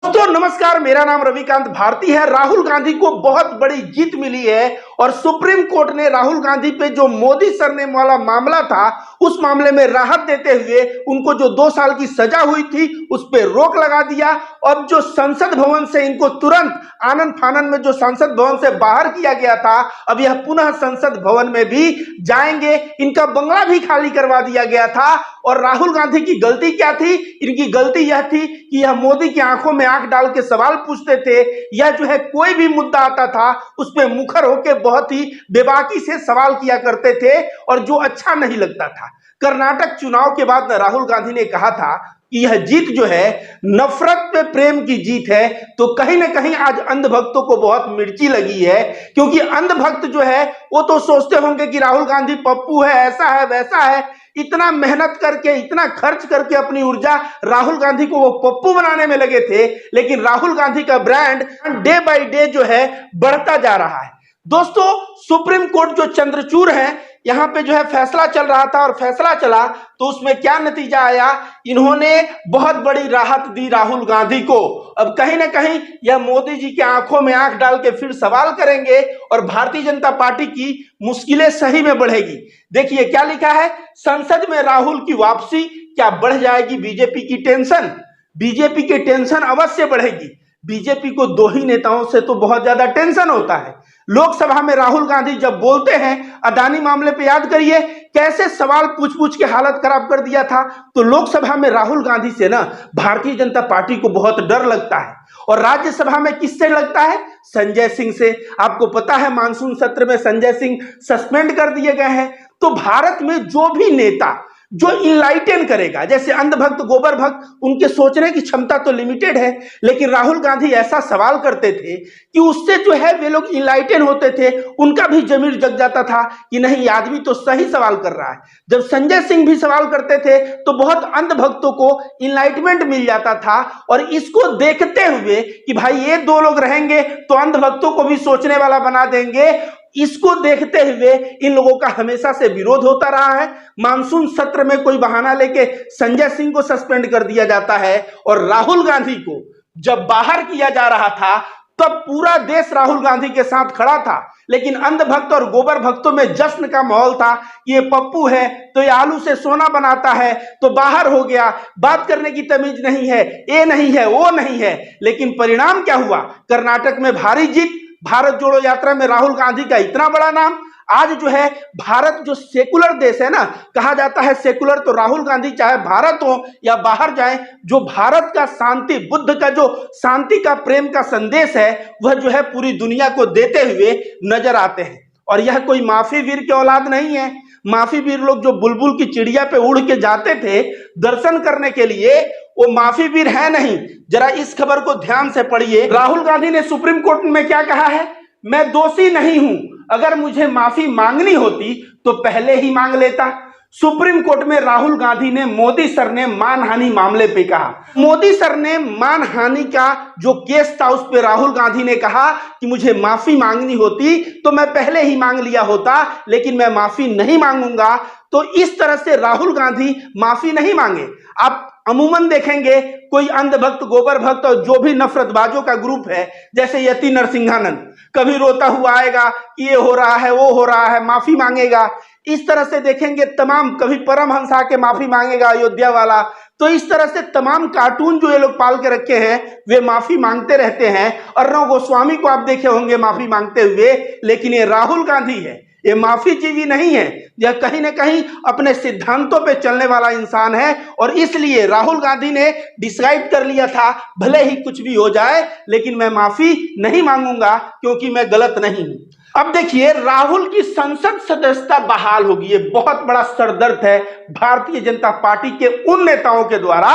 दोस्तों नमस्कार, मेरा नाम रविकांत भारती है। राहुल गांधी को बहुत बड़ी जीत मिली है और सुप्रीम कोर्ट ने राहुल गांधी पे जो मोदी सरनेम वाला मामला था उस मामले में राहत देते हुए उनको जो 2 साल की सजा हुई थी उस पर रोक लगा दिया। अब जो संसद भवन से इनको तुरंत आनन फानन में जो संसद भवन से बाहर किया गया था, अब यह पुनः संसद भवन में भी जाएंगे। इनका बंगला भी खाली करवा दिया गया था। और राहुल गांधी की गलती क्या थी? इनकी गलती यह थी कि यह मोदी की आंखों में आंख डाल के सवाल पूछते थे। यह जो है कोई भी मुद्दा आता था उस पर मुखर होकर बहुत ही बेबाकी से सवाल किया करते थे और जो अच्छा नहीं लगता था। कर्नाटक चुनाव के बाद राहुल गांधी ने कहा था कि यह जीत जो है नफरत पे प्रेम की जीत है। तो कहीं ना कहीं आज अंधभक्तों को बहुत मिर्ची लगी है, क्योंकि अंधभक्त जो है वो तो सोचते होंगे कि राहुल गांधी पप्पू है, ऐसा है वैसा है। इतना मेहनत करके, इतना खर्च करके अपनी ऊर्जा राहुल गांधी को वो पप्पू बनाने में लगे थे, लेकिन राहुल गांधी का ब्रांड डे बाय डे जो है बढ़ता जा रहा है। दोस्तों सुप्रीम कोर्ट जो चंद्रचूड़ है, यहाँ पे जो है फैसला चल रहा था और फैसला चला तो उसमें क्या नतीजा आया? इन्होंने बहुत बड़ी राहत दी राहुल गांधी को। अब कहीं ना कहीं यह मोदी जी की आंखों में आंख डाल के फिर सवाल करेंगे और भारतीय जनता पार्टी की मुश्किलें सही में बढ़ेगी। देखिए क्या लिखा है, संसद में राहुल की वापसी, क्या बढ़ जाएगी बीजेपी की टेंशन? बीजेपी की टेंशन अवश्य बढ़ेगी। बीजेपी को 2 ही नेताओं से तो बहुत ज्यादा टेंशन होता है। लोकसभा में राहुल गांधी जब बोलते हैं, अदानी मामले पे याद करिए कैसे सवाल पूछ पूछ के हालत खराब कर दिया था। तो लोकसभा में राहुल गांधी से ना भारतीय जनता पार्टी को बहुत डर लगता है। और राज्यसभा में किससे लगता है? संजय सिंह से। आपको पता है मानसून सत्र में संजय सिंह सस्पेंड कर दिए गए हैं। तो भारत में जो भी नेता जो इनलाइटन करेगा, जैसे अंधभक्त गोबर भक्त, उनके सोचने की क्षमता तो लिमिटेड है, लेकिन राहुल गांधी ऐसा सवाल करते थे कि उससे जो है वे लोग इनलाइटन होते थे, उनका भी जमीर जग जाता था कि नहीं आदमी तो सही सवाल कर रहा है। जब संजय सिंह भी सवाल करते थे तो बहुत अंधभक्तों को इनलाइटमेंट मिल जाता था। और इसको देखते हुए कि भाई ये 2 लोग रहेंगे तो अंधभक्तों को भी सोचने वाला बना देंगे, इसको देखते हुए इन लोगों का हमेशा से विरोध होता रहा है। मानसून सत्र में कोई बहाना लेके संजय सिंह को सस्पेंड कर दिया जाता है और राहुल गांधी को जब बाहर किया जा रहा था तब पूरा देश राहुल गांधी के साथ खड़ा था। लेकिन अंधभक्त और गोबर भक्तों में जश्न का माहौल था कि ये पप्पू है तो ये आलू से सोना बनाता है, तो बाहर हो गया, बात करने की तमीज नहीं है, ये नहीं है, वो नहीं है। लेकिन परिणाम क्या हुआ? कर्नाटक में भारी जीत, भारत जोड़ो यात्रा में राहुल गांधी का इतना बड़ा नाम। आज जो है भारत जो सेकुलर देश है ना, कहा जाता है सेकुलर, तो राहुल गांधी चाहे भारत हो या बाहर जाए, जो भारत का शांति, बुद्ध का जो शांति का प्रेम का संदेश है वह जो है पूरी दुनिया को देते हुए नजर आते हैं। और यह कोई माफी वीर की औलाद नहीं है। माफी वीर लोग जो बुलबुल की चिड़िया पे उड़ के जाते थे दर्शन करने के लिए, वो माफी वीर है नहीं। जरा इस खबर को ध्यान से पढ़िए। राहुल गांधी ने सुप्रीम कोर्ट में क्या कहा है? मैं दोषी नहीं हूं, अगर मुझे माफी मांगनी होती तो पहले ही मांग लेता। सुप्रीम कोर्ट में राहुल गांधी ने मोदी सर ने मानहानि मामले पे कहा। मोदी सर ने मानहानि का जो केस था उस पे राहुल गांधी ने कहा कि मुझे माफी मांगनी होती तो मैं पहले ही मांग लिया होता, लेकिन मैं माफी नहीं मांगूंगा। तो इस तरह से राहुल गांधी माफी नहीं मांगे। आप अमूमन देखेंगे कोई अंधभक्त, गोबर भक्त और जो भी नफरतबाजों का ग्रुप है, जैसे यति नरसिंहानंद, कभी रोता हुआ आएगा कि ये हो रहा है, वो हो रहा है, माफी मांगेगा। इस तरह से देखेंगे तमाम, कभी परमहंस आके माफी मांगेगा, अयोध्या वाला। तो इस तरह से तमाम कार्टून जो ये लोग पाल के रखे हैं वे माफी मांगते रहते हैं। अर्णव गोस्वामी को आप देखे होंगे माफी मांगते हुए, लेकिन ये राहुल गांधी है, ये माफी जीवी नहीं है। यह कहीं ना कहीं अपने सिद्धांतों पे चलने वाला इंसान है और इसलिए राहुल गांधी ने डिसाइड कर लिया था भले ही कुछ भी हो जाए लेकिन मैं माफी नहीं मांगूंगा क्योंकि मैं गलत नहीं हूं। अब देखिए राहुल की संसद सदस्यता बहाल होगी। ये बहुत बड़ा सरदर्द है भारतीय जनता पार्टी के उन नेताओं के द्वारा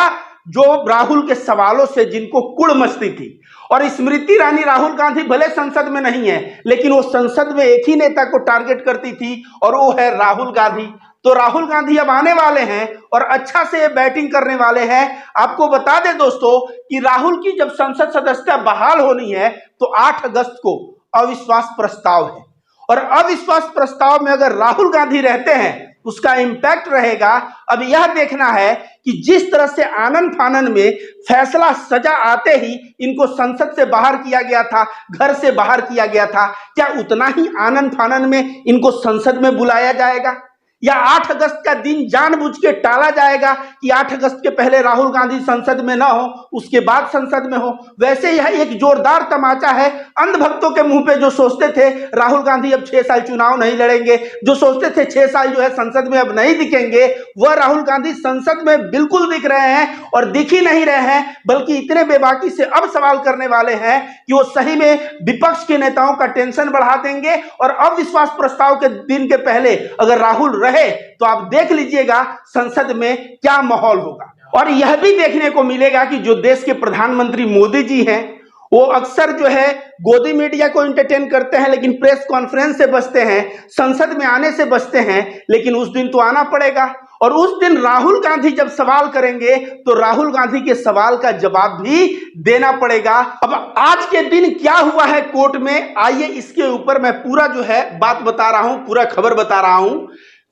जो राहुल के सवालों से जिनको कुड़ मचती थी। और स्मृति ईरानी राहुल गांधी भले संसद में नहीं है, लेकिन वो संसद में एक ही नेता को टारगेट करती थी और वो है राहुल गांधी। तो राहुल गांधी अब आने वाले हैं और अच्छा से बैटिंग करने वाले हैं। आपको बता दें दोस्तों कि राहुल की जब संसद सदस्यता बहाल होनी है तो 8 अगस्त को अविश्वास प्रस्ताव है। और अविश्वास प्रस्ताव में अगर राहुल गांधी रहते हैं उसका इम्पैक्ट रहेगा। अब यह देखना है कि जिस तरह से आनन फानन में फैसला सजा आते ही इनको संसद से बाहर किया गया था, घर से बाहर किया गया था, क्या उतना ही आनन फानन में इनको संसद में बुलाया जाएगा? या 8 अगस्त का दिन जानबूझ के टाला जाएगा कि 8 अगस्त के पहले राहुल गांधी संसद में ना हो, उसके बाद संसद में हो? वैसे यह एक जोरदार तमाचा है अंधभक्तों के मुंह पे, जो सोचते थे राहुल गांधी अब 6 साल चुनाव नहीं लड़ेंगे, जो सोचते थे 6 साल जो है संसद में अब नहीं दिखेंगे, वह राहुल गांधी संसद में बिल्कुल दिख रहे हैं और दिख ही नहीं रहे हैं, बल्कि इतने बेबाकी से अब सवाल करने वाले हैं कि वो सही में विपक्ष के नेताओं का टेंशन बढ़ा देंगे। और अविश्वास प्रस्ताव के दिन के पहले अगर राहुल रहे तो आप देख लीजिएगा संसद में क्या माहौल होगा। और यह भी देखने को मिलेगा कि जो देश के प्रधानमंत्री मोदी जी हैं, वो अक्सर जो है गोदी मीडिया को एंटरटेन करते हैं, लेकिन प्रेस कॉन्फ्रेंस से बचते हैं, संसद में आने से बचते हैं। लेकिन उस दिन तो आना पड़ेगा, और उस दिन राहुल गांधी जब सवाल करेंगे तो राहुल गांधी के सवाल का जवाब भी देना पड़ेगा। अब आज के दिन क्या हुआ है कोर्ट में, आइए इसके ऊपर मैं पूरा जो है बात बता रहा हूं, पूरा खबर बता रहा हूं।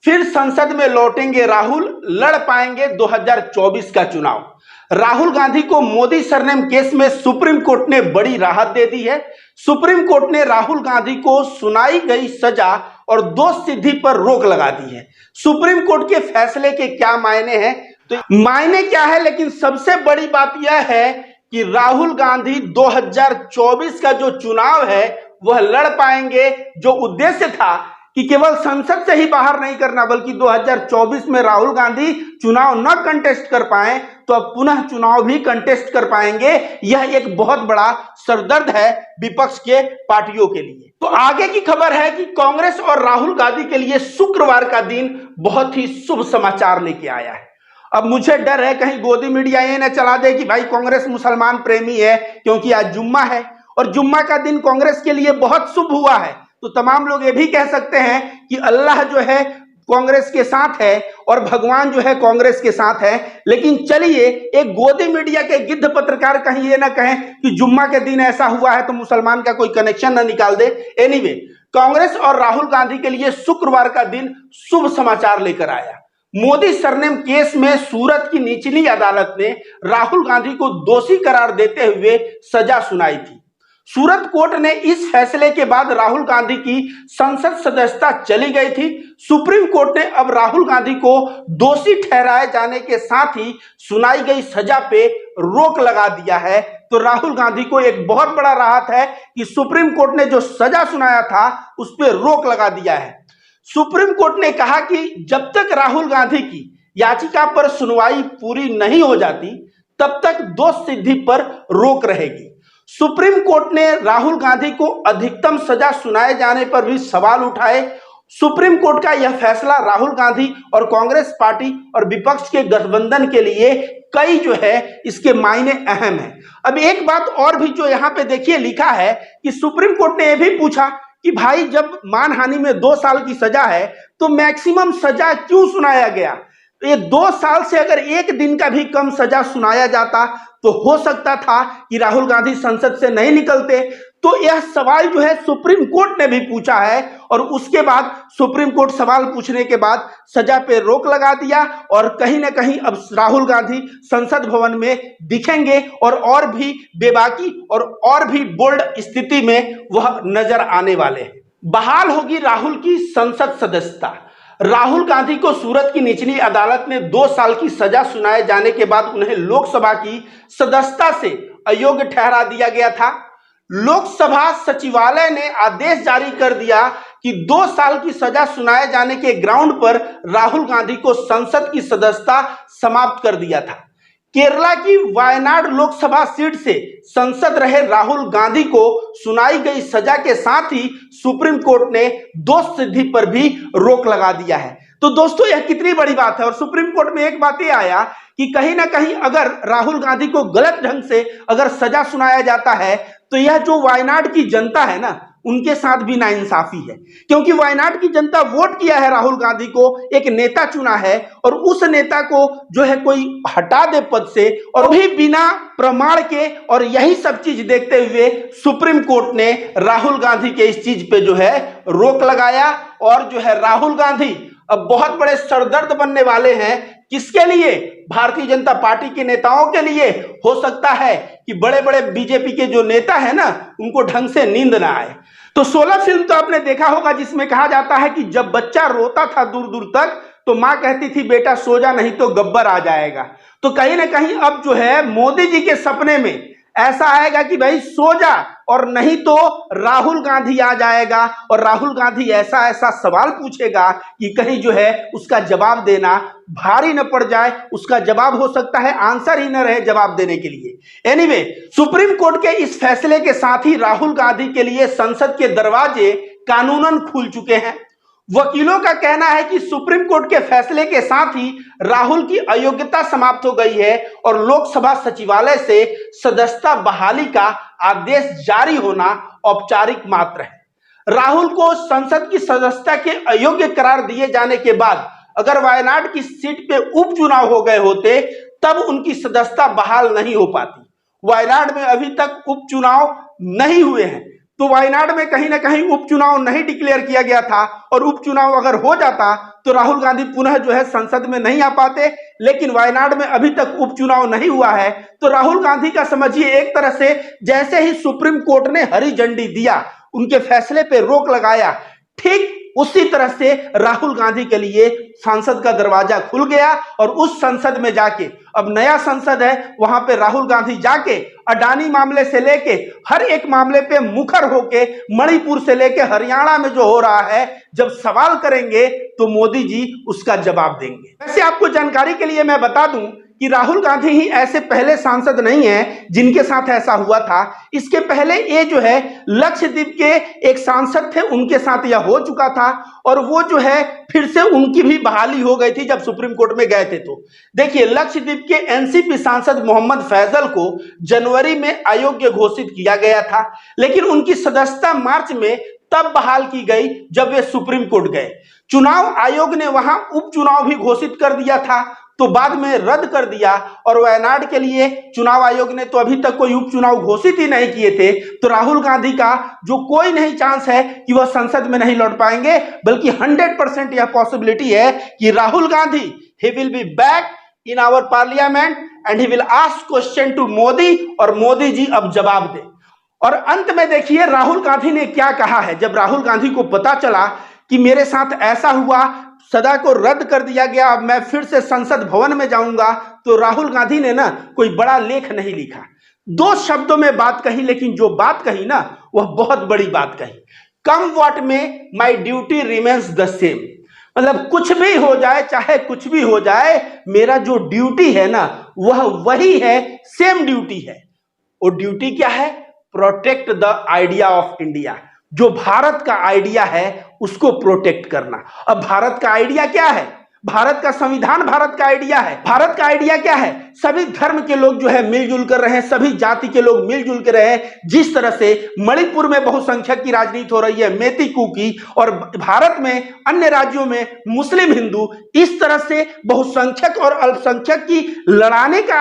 फिर संसद में लौटेंगे राहुल, लड़ पाएंगे 2024 का चुनाव। राहुल गांधी को मोदी सरनेम केस में सुप्रीम कोर्ट ने बड़ी राहत दे दी है। सुप्रीम कोर्ट ने राहुल गांधी को सुनाई गई सजा और दोष सिद्धि पर रोक लगा दी है। सुप्रीम कोर्ट के फैसले के क्या मायने हैं, तो मायने क्या है, लेकिन सबसे बड़ी बात यह है कि राहुल गांधी 2024 का जो चुनाव है वह लड़ पाएंगे। जो उद्देश्य था कि केवल संसद से ही बाहर नहीं करना, बल्कि 2024 में राहुल गांधी चुनाव न कंटेस्ट कर पाए तो अब पुनः चुनाव भी कंटेस्ट कर पाएंगे। यह एक बहुत बड़ा सरदर्द है विपक्ष के पार्टियों के लिए। तो आगे की खबर है कि कांग्रेस और राहुल गांधी के लिए शुक्रवार का दिन बहुत ही शुभ समाचार लेके आया है। अब मुझे डर है कहीं गोदी मीडिया ये न चला दे कि भाई कांग्रेस मुसलमान प्रेमी है, क्योंकि आज जुम्मा है और जुम्मा का दिन कांग्रेस के लिए बहुत शुभ हुआ है। तो तमाम लोग ये भी कह सकते हैं कि अल्लाह जो है कांग्रेस के साथ है और भगवान जो है कांग्रेस के साथ है। लेकिन चलिए, एक गोदी मीडिया के गिद्ध पत्रकार कहीं ये ना कहें कि जुम्मा के दिन ऐसा हुआ है तो मुसलमान का कोई कनेक्शन ना निकाल दे। एनीवे, कांग्रेस और राहुल गांधी के लिए शुक्रवार का दिन शुभ समाचार लेकर आया। मोदी सरनेम केस में सूरत की निचली अदालत ने राहुल गांधी को दोषी करार देते हुए सजा सुनाई थी। सूरत कोर्ट ने इस फैसले के बाद राहुल गांधी की संसद सदस्यता चली गई थी। सुप्रीम कोर्ट ने अब राहुल गांधी को दोषी ठहराए जाने के साथ ही सुनाई गई सजा पे रोक लगा दिया है। तो राहुल गांधी को एक बहुत बड़ा राहत है कि सुप्रीम कोर्ट ने जो सजा सुनाया था उस पर रोक लगा दिया है। सुप्रीम कोर्ट ने कहा कि जब तक राहुल गांधी की याचिका पर सुनवाई पूरी नहीं हो जाती तब तक दोष सिद्धि पर रोक रहेगी। सुप्रीम कोर्ट ने राहुल गांधी को अधिकतम सजा सुनाए जाने पर भी सवाल उठाए। सुप्रीम कोर्ट का यह फैसला राहुल गांधी और कांग्रेस पार्टी और विपक्ष के गठबंधन के लिए कई जो है इसके मायने अहम है। अब एक बात और भी जो यहाँ पे देखिए लिखा है कि सुप्रीम कोर्ट ने यह भी पूछा कि भाई जब मानहानि में 2 साल की सजा है तो मैक्सिमम सजा क्यों सुनाया गया? तो ये 2 साल से अगर 1 दिन का भी कम सजा सुनाया जाता तो हो सकता था कि राहुल गांधी संसद से नहीं निकलते। तो यह सवाल जो है सुप्रीम कोर्ट ने भी पूछा है और उसके बाद सुप्रीम कोर्ट सवाल पूछने के बाद सजा पे रोक लगा दिया और कहीं ना कहीं अब राहुल गांधी संसद भवन में दिखेंगे और भी बेबाकी और भी बोल्ड स्थिति में वह नजर आने वाले हैं। बहाल होगी राहुल की संसद सदस्यता। राहुल गांधी को सूरत की निचली अदालत ने 2 साल की सजा सुनाए जाने के बाद उन्हें लोकसभा की सदस्यता से अयोग्य ठहरा दिया गया था। लोकसभा सचिवालय ने आदेश जारी कर दिया कि 2 साल की सजा सुनाए जाने के ग्राउंड पर राहुल गांधी को संसद की सदस्यता समाप्त कर दिया था। केरला की वायनाड लोकसभा सीट से सांसद रहे राहुल गांधी को सुनाई गई सजा के साथ ही सुप्रीम कोर्ट ने दोष सिद्धि पर भी रोक लगा दिया है। तो दोस्तों यह कितनी बड़ी बात है। और सुप्रीम कोर्ट में एक बात यह आया कि कहीं ना कहीं अगर राहुल गांधी को गलत ढंग से अगर सजा सुनाया जाता है तो यह जो वायनाड की जनता है ना, उनके साथ भी नाइंसाफी है, क्योंकि वायनाड की जनता वोट किया है राहुल गांधी को, एक नेता चुना है और उस नेता को जो है कोई हटा दे पद से और भी बिना प्रमाण के। और यही सब चीज देखते हुए सुप्रीम कोर्ट ने राहुल गांधी के इस चीज पे जो है रोक लगाया और जो है राहुल गांधी अब बहुत बड़े सरदर्द बनने वाले हैं। किसके लिए? भारतीय जनता पार्टी के नेताओं के लिए। हो सकता है कि बड़े बड़े बीजेपी के जो नेता है ना, उनको ढंग से नींद ना आए। तो 16 फिल्म तो आपने देखा होगा जिसमें कहा जाता है कि जब बच्चा रोता था दूर दूर तक तो मां कहती थी बेटा सो जा नहीं तो गब्बर आ जाएगा। तो कहीं ना कहीं अब जो है मोदी जी के सपने में ऐसा आएगा कि भाई सो जा, और नहीं तो राहुल गांधी आ जाएगा और राहुल गांधी ऐसा ऐसा सवाल पूछेगा कि कहीं जो है उसका जवाब देना भारी न पड़ जाए। उसका जवाब हो सकता है आंसर ही न रहे जवाब देने के लिए। एनीवे, सुप्रीम कोर्ट के इस फैसले के साथ ही राहुल गांधी के लिए संसद के दरवाजे कानूनन खुल चुके हैं। वकीलों का कहना है कि सुप्रीम कोर्ट के फैसले के साथ ही राहुल की अयोग्यता समाप्त हो गई है और लोकसभा सचिवालय से सदस्यता बहाली का आदेश जारी होना औपचारिक मात्र है। राहुल को संसद की सदस्यता के अयोग्य करार दिए जाने के बाद अगर वायनाड की सीट पे उपचुनाव हो गए होते तब उनकी सदस्यता बहाल नहीं हो पाती। वायनाड में अभी तक उपचुनाव नहीं हुए हैं, तो वायनाड में कहीं ना कहीं उपचुनाव नहीं डिक्लेयर किया गया था, और उपचुनाव अगर हो जाता तो राहुल गांधी पुनः जो है संसद में नहीं आ पाते। लेकिन वायनाड में अभी तक उपचुनाव नहीं हुआ है, तो राहुल गांधी का समझिए एक तरह से जैसे ही सुप्रीम कोर्ट ने हरी झंडी दिया, उनके फैसले पे रोक लगाया, ठीक उसी तरह से राहुल गांधी के लिए संसद का दरवाजा खुल गया। और उस संसद में जाके, अब नया संसद है, वहां पे राहुल गांधी जाके अडानी मामले से लेके हर एक मामले पे मुखर होके, मणिपुर से लेके हरियाणा में जो हो रहा है, जब सवाल करेंगे तो मोदी जी उसका जवाब देंगे। वैसे आपको जानकारी के लिए मैं बता दूं कि राहुल गांधी ही ऐसे पहले सांसद नहीं है जिनके साथ ऐसा हुआ था। इसके पहले ये जो है लक्षद्वीप के एक सांसद थे, उनके साथ यह हो चुका था, और वो जो है फिर से उनकी भी बहाली हो गई थी जब सुप्रीम कोर्ट में गए थे। तो देखिए, लक्षद्वीप के एनसीपी सांसद मोहम्मद फैजल को जनवरी में अयोग्य घोषित किया गया था, लेकिन उनकी सदस्यता मार्च में तब बहाल की गई जब वे सुप्रीम कोर्ट गए। चुनाव आयोग ने वहां उपचुनाव भी घोषित कर दिया था, तो बाद में रद्द कर दिया, और वायनाड के लिए चुनाव आयोग ने तो अभी तक कोई उपचुनाव घोषित ही नहीं किए थे। तो राहुल गांधी का जो कोई नहीं चांस है कि वह संसद में नहीं लौट पाएंगे, बल्कि 100% यह पॉसिबिलिटी है कि Rahul Gandhi he will be back in our parliament and he will ask question to Modi, और मोदी जी अब जवाब दे। और अंत में देखिए राहुल गांधी ने क्या कहा है। जब राहुल गांधी को पता चला कि मेरे साथ ऐसा हुआ, सदा को रद्द कर दिया गया, अब मैं फिर से संसद भवन में जाऊंगा, तो राहुल गांधी ने ना कोई बड़ा लेख नहीं लिखा, 2 शब्दों में बात कही, लेकिन जो बात कही ना वह बहुत बड़ी बात कही। कम व्हाट में my duty remains the same. मतलब कुछ भी हो जाए, चाहे कुछ भी हो जाए, मेरा जो ड्यूटी है ना वह वही है, सेम ड्यूटी है। और ड्यूटी क्या है? Protect the idea of India. जो भारत का आइडिया है उसको प्रोटेक्ट करना। अब भारत का आइडिया क्या है? भारत का संविधान भारत का आइडिया है। भारत का आइडिया क्या है? सभी धर्म के लोग जो है मिलजुल कर रहे हैं, सभी जाति के लोग मिलजुल कर रहे हैं। जिस तरह से मणिपुर में बहुसंख्यक की राजनीति हो रही है, मेतिकू की, और भारत में अन्य राज्यों में मुस्लिम हिंदू, इस तरह से बहुसंख्यक और अल्पसंख्यक की लड़ाने का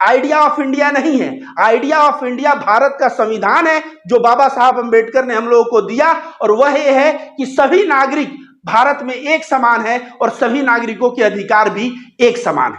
आइडिया ऑफ इंडिया नहीं है। आइडिया ऑफ इंडिया भारत का संविधान है जो बाबा साहब अंबेडकर ने हम लोगों को दिया, और वह ये है कि सभी नागरिक भारत में एक समान है और सभी नागरिकों के अधिकार भी एक समान है।